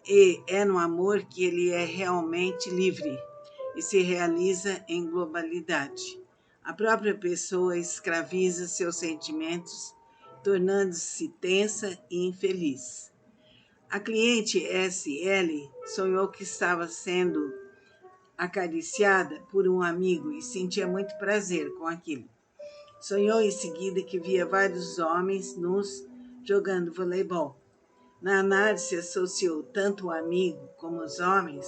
e é no amor que ele é realmente livre e se realiza em globalidade. A própria pessoa escraviza seus sentimentos, tornando-se tensa e infeliz. A cliente SL sonhou que estava sendo acariciada por um amigo e sentia muito prazer com aquilo. Sonhou em seguida que via vários homens nus jogando voleibol. Na análise, associou tanto o amigo como os homens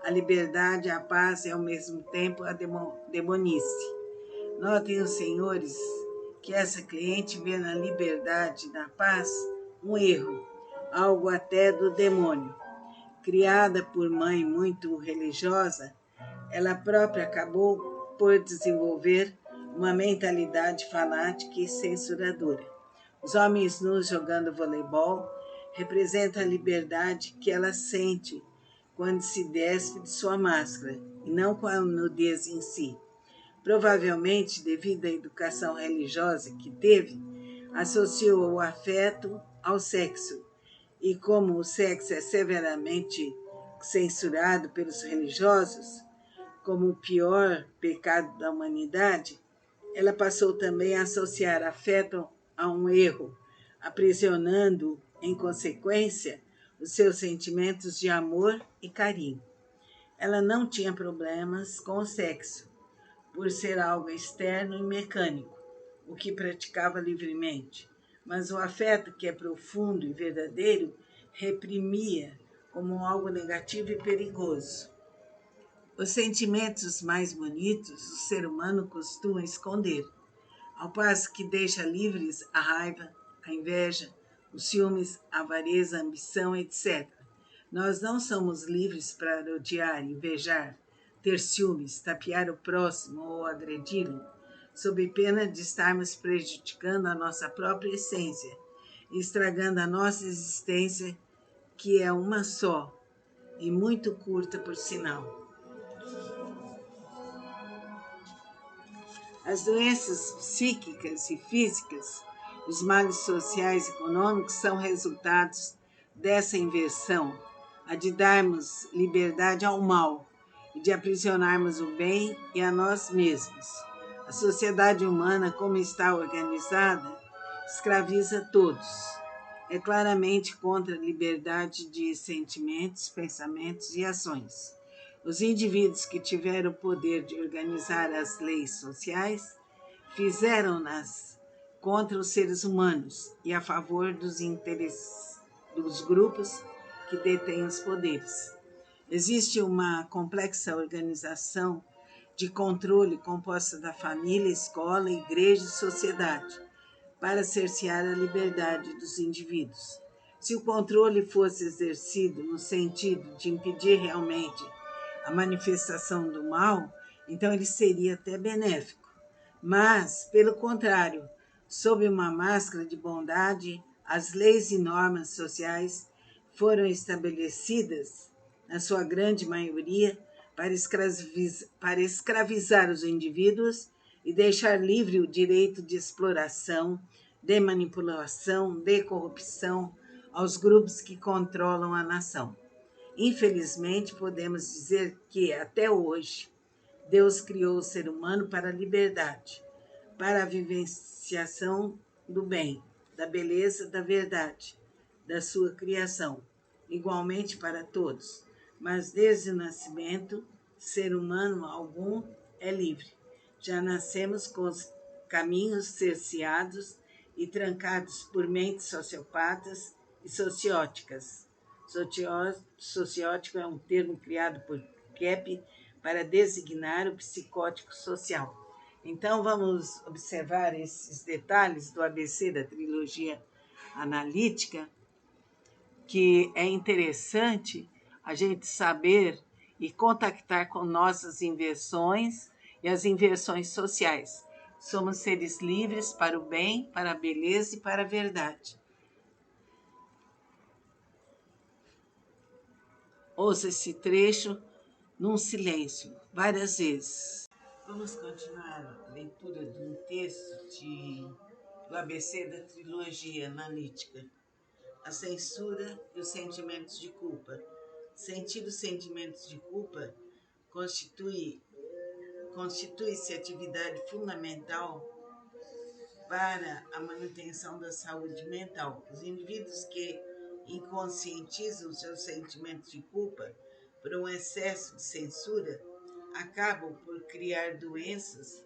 à liberdade, à paz e, ao mesmo tempo, à demonice. Notem os senhores que essa cliente vê na liberdade e na paz um erro, algo até do demônio. Criada por mãe muito religiosa, ela própria acabou por desenvolver uma mentalidade fanática e censuradora. Os homens nus jogando voleibol representam a liberdade que ela sente quando se despe de sua máscara, e não com a nudez em si. Provavelmente, devido à educação religiosa que teve, associou o afeto ao sexo. E como o sexo é severamente censurado pelos religiosos, como o pior pecado da humanidade, ela passou também a associar afeto a um erro, aprisionando, em consequência, os seus sentimentos de amor e carinho. Ela não tinha problemas com o sexo, por ser algo externo e mecânico, o que praticava livremente, mas o afeto, que é profundo e verdadeiro, reprimia como algo negativo e perigoso. Os sentimentos mais bonitos o ser humano costuma esconder, ao passo que deixa livres a raiva, a inveja, os ciúmes, a avareza, a ambição, etc. Nós não somos livres para odiar, invejar, ter ciúmes, tapear o próximo ou agredi-lo, sob pena de estarmos prejudicando a nossa própria essência, estragando a nossa existência, que é uma só e muito curta, por sinal. As doenças psíquicas e físicas, os males sociais e econômicos são resultados dessa inversão, a de darmos liberdade ao mal e de aprisionarmos o bem e a nós mesmos. A sociedade humana, como está organizada, escraviza todos. É claramente contra a liberdade de sentimentos, pensamentos e ações. Os indivíduos que tiveram o poder de organizar as leis sociais fizeram-nas contra os seres humanos e a favor dos interesses dos grupos que detêm os poderes. Existe uma complexa organização de controle composta da família, escola, igreja e sociedade para cercear a liberdade dos indivíduos. Se o controle fosse exercido no sentido de impedir realmente a manifestação do mal, então ele seria até benéfico. Mas, pelo contrário, sob uma máscara de bondade, as leis e normas sociais foram estabelecidas, na sua grande maioria, para escravizar os indivíduos e deixar livre o direito de exploração, de manipulação, de corrupção aos grupos que controlam a nação. Infelizmente, podemos dizer que, até hoje, Deus criou o ser humano para a liberdade, para a vivenciação do bem, da beleza, da verdade, da sua criação, igualmente para todos. Mas desde o nascimento, ser humano algum é livre. Já nascemos com os caminhos cerceados e trancados por mentes sociopatas e socióticas. Sociótico é um termo criado por Kepp para designar o psicótico social. Então, vamos observar esses detalhes do ABC da trilogia analítica, que é interessante a gente saber e contactar com nossas inversões e as inversões sociais. Somos seres livres para o bem, para a beleza e para a verdade. Ouça esse trecho num silêncio, várias vezes. Vamos continuar a leitura de um texto do ABC da trilogia analítica. A censura e os sentimentos de culpa. Sentir os sentimentos de culpa constitui-se atividade fundamental para a manutenção da saúde mental. Os indivíduos que inconscientizam seus sentimentos de culpa por um excesso de censura acabam por criar doenças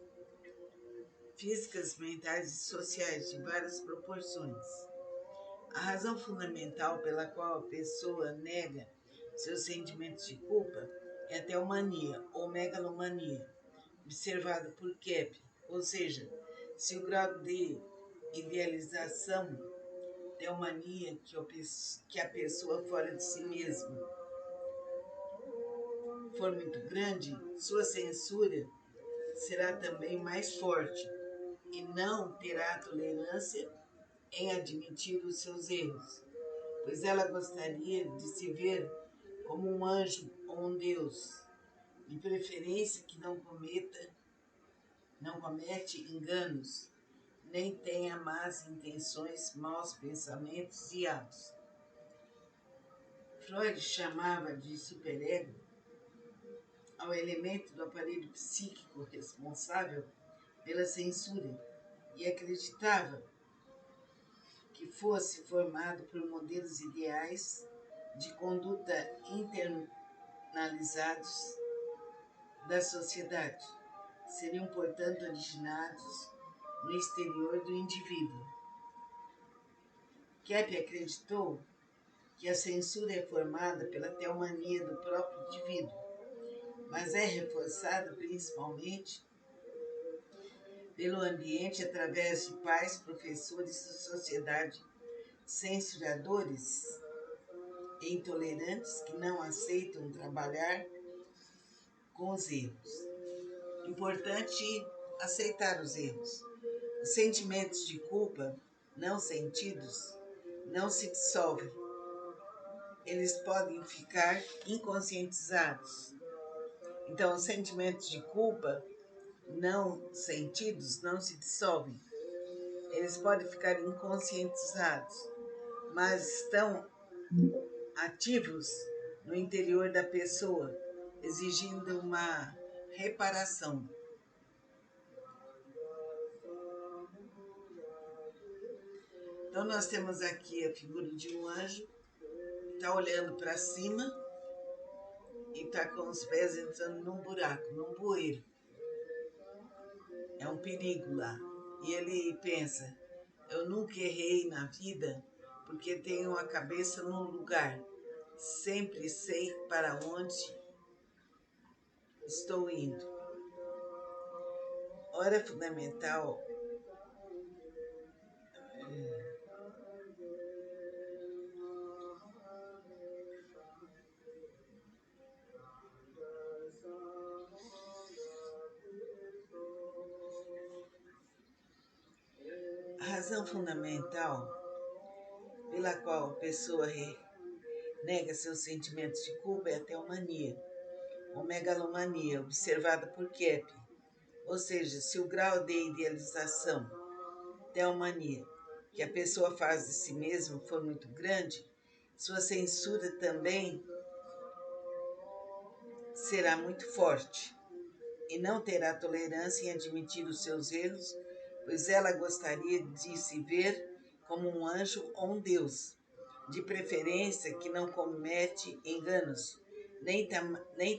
físicas, mentais e sociais de várias proporções. A razão fundamental pela qual a pessoa nega seus sentimentos de culpa é a teomania ou megalomania, observada por Kepler, ou seja, se o grau de idealização, teomania que a pessoa fora de si mesma for muito grande, sua censura será também mais forte e não terá tolerância em admitir os seus erros, pois ela gostaria de se ver como um anjo ou um Deus, de preferência que não comete enganos, nem tenha más intenções, maus pensamentos e atos. Freud chamava de superego ao elemento do aparelho psíquico responsável pela censura e acreditava que fosse formado por modelos ideais de conduta internalizados da sociedade. Seriam, portanto, originados no exterior do indivíduo. Kepler acreditou que a censura é formada pela teomania do próprio indivíduo, mas é reforçada principalmente pelo ambiente através de pais, professores e sociedade censuradores e intolerantes que não aceitam trabalhar com os erros. Importante aceitar os erros. Os sentimentos de culpa não sentidos não se dissolvem. Eles podem ficar inconscientizados. Então, os sentimentos de culpa não sentidos não se dissolvem. Eles podem ficar inconscientizados, mas estão ativos no interior da pessoa, exigindo uma reparação. Então, nós temos aqui a figura de um anjo, está olhando para cima e está com os pés entrando num buraco, num bueiro. É um perigo lá. E ele pensa, eu nunca errei na vida porque tenho a cabeça num lugar. Sempre sei para onde estou indo. Hora fundamental a razão fundamental pela qual a pessoa nega seus sentimentos de culpa é a teomania, ou megalomania, observada por Kepler. Ou seja, se o grau de idealização, teomania, que a pessoa faz de si mesma for muito grande, sua censura também será muito forte e não terá tolerância em admitir os seus erros, pois ela gostaria de se ver como um anjo ou um Deus, de preferência que não comete enganos, nem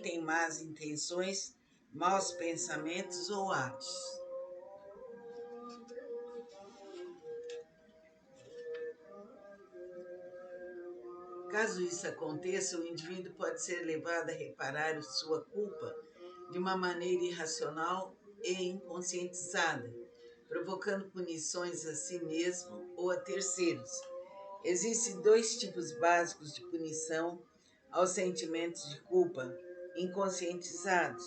tem más intenções, maus pensamentos ou atos. Caso isso aconteça, o indivíduo pode ser levado a reparar sua culpa de uma maneira irracional e inconscientizada, provocando punições a si mesmo ou a terceiros. Existem dois tipos básicos de punição aos sentimentos de culpa inconscientizados,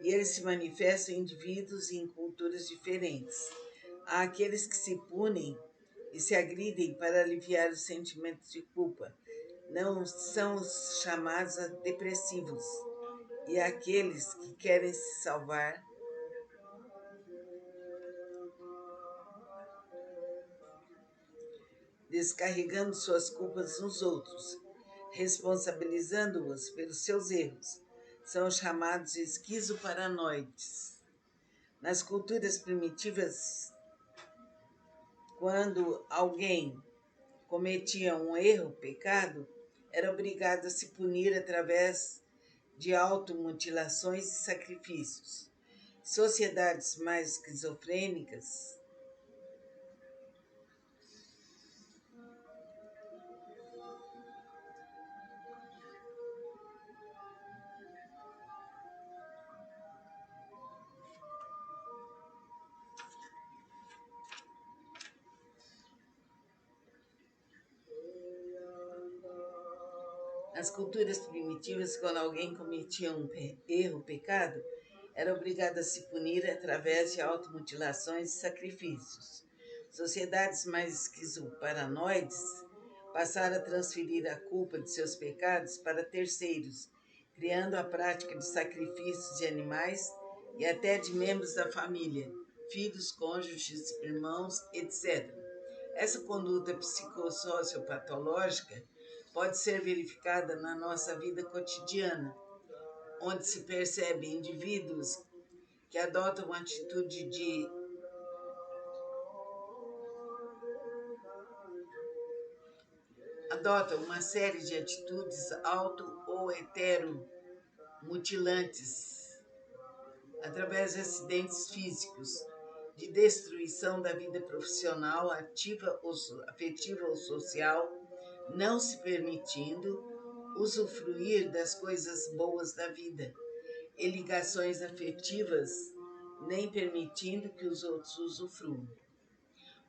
e eles se manifestam em indivíduos e em culturas diferentes. Há aqueles que se punem e se agridem para aliviar os sentimentos de culpa, não são chamados a depressivos, e há aqueles que querem se salvar descarregando suas culpas nos outros, responsabilizando-os pelos seus erros. São chamados esquizoparanoides. Nas culturas primitivas, quando alguém cometia um erro, pecado, era obrigado a se punir através de automutilações e sacrifícios. Sociedades mais esquizofrênicas Nas culturas primitivas, quando alguém cometia um erro, pecado, era obrigado a se punir através de automutilações e sacrifícios. Sociedades mais esquizoparanoides passaram a transferir a culpa de seus pecados para terceiros, criando a prática de sacrifícios de animais e até de membros da família, filhos, cônjuges, irmãos, etc. Essa conduta psicossociopatológica pode ser verificada na nossa vida cotidiana, onde se percebe indivíduos que adotam uma atitude de adotam uma série de atitudes auto ou heteromutilantes através de acidentes físicos, de destruição da vida profissional, afetiva ou social, não se permitindo usufruir das coisas boas da vida e ligações afetivas, nem permitindo que os outros usufruam.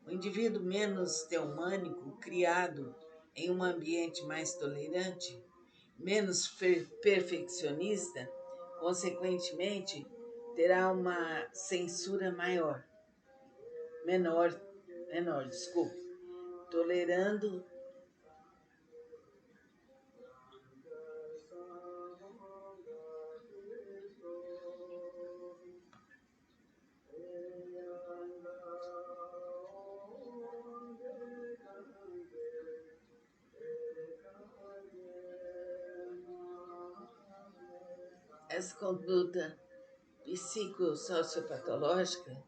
O indivíduo menos teomânico, criado em um ambiente mais tolerante, menos perfeccionista, consequentemente, terá uma censura menor, tolerando essa conduta psicossociopatológica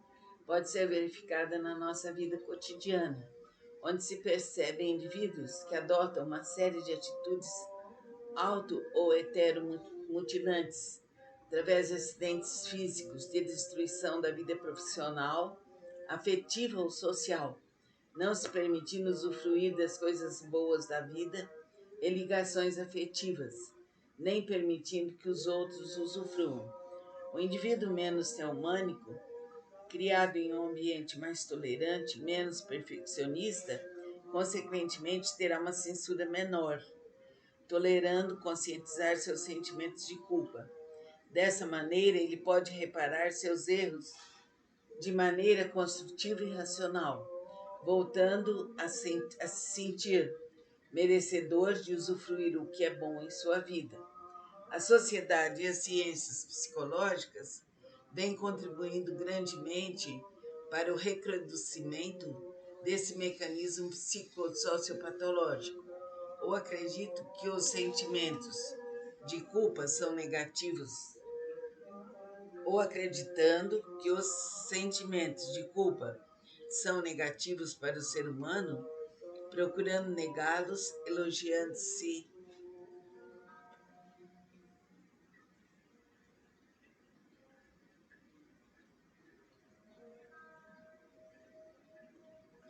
pode ser verificada na nossa vida cotidiana, onde se percebem indivíduos que adotam uma série de atitudes auto- ou heteromutilantes, através de acidentes físicos, de destruição da vida profissional, afetiva ou social, não se permitindo usufruir das coisas boas da vida e ligações afetivas, nem permitindo que os outros usufruam. O indivíduo menos teomânico, criado em um ambiente mais tolerante, menos perfeccionista, consequentemente terá uma censura menor, tolerando conscientizar seus sentimentos de culpa. Dessa maneira, ele pode reparar seus erros de maneira construtiva e racional, voltando a se sentir merecedor de usufruir o que é bom em sua vida. A sociedade e as ciências psicológicas vêm contribuindo grandemente para o recrudescimento desse mecanismo psicossociopatológico. Ou acredito que os sentimentos de culpa são negativos, ou acreditando que os sentimentos de culpa são negativos para o ser humano, procurando negá-los,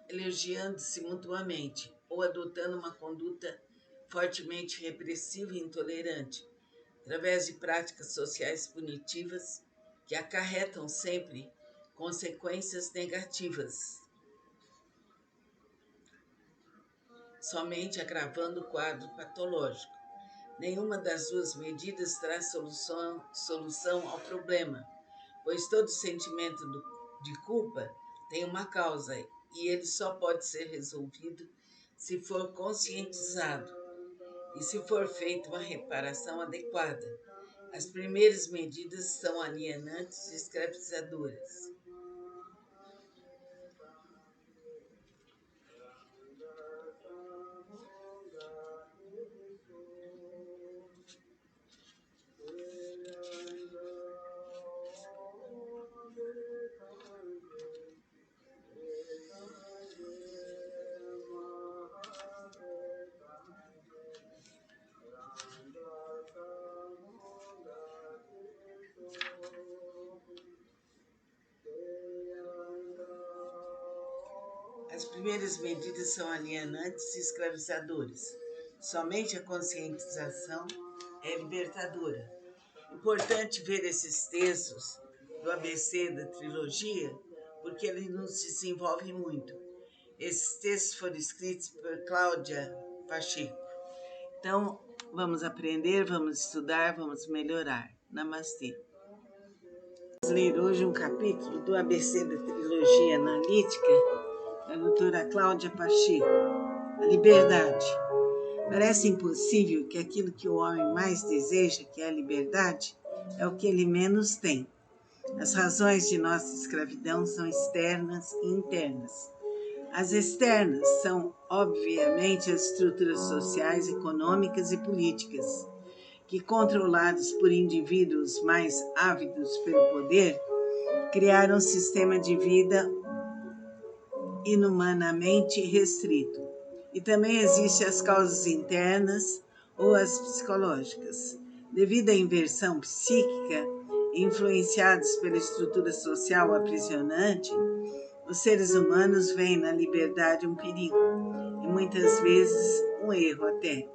elogiando-se mutuamente, ou adotando uma conduta fortemente repressiva e intolerante, através de práticas sociais punitivas que acarretam sempre consequências negativas, somente agravando o quadro patológico. Nenhuma das duas medidas traz solução ao problema, pois todo sentimento de culpa tem uma causa e ele só pode ser resolvido se for conscientizado e se for feita uma reparação adequada. As primeiras medidas são alienantes e escravizadoras. As primeiras medidas são alienantes e escravizadoras. Somente a conscientização é libertadora. Importante ver esses textos do ABC da trilogia, porque ele nos desenvolve muito. Esses textos foram escritos por Cláudia Pacheco. Então, vamos aprender, vamos estudar, vamos melhorar. Namastê. Vamos ler hoje um capítulo do ABC da trilogia analítica da doutora Cláudia Pacheco, a liberdade. Parece impossível que aquilo que o homem mais deseja, que é a liberdade, é o que ele menos tem. As razões de nossa escravidão são externas e internas. As externas são, obviamente, as estruturas sociais, econômicas e políticas, que, controlados por indivíduos mais ávidos pelo poder, criaram um sistema de vida inumanamente restrito. E também existem as causas internas ou as psicológicas. Devido à inversão psíquica, influenciados pela estrutura social aprisionante, os seres humanos veem na liberdade um perigo, e muitas vezes um erro até.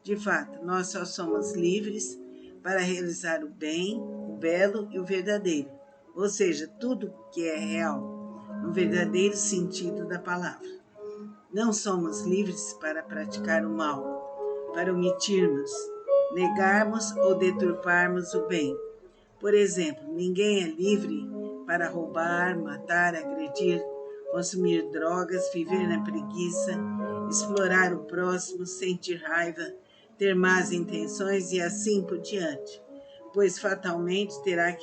De fato, nós só somos livres para realizar o bem, o belo e o verdadeiro, ou seja, tudo que é real, no verdadeiro sentido da palavra. Não somos livres para praticar o mal, para omitirmos, negarmos ou deturparmos o bem. Por exemplo, ninguém é livre para roubar, matar, agredir, consumir drogas, viver na preguiça, explorar o próximo, sentir raiva, ter más intenções e assim por diante, pois fatalmente terá que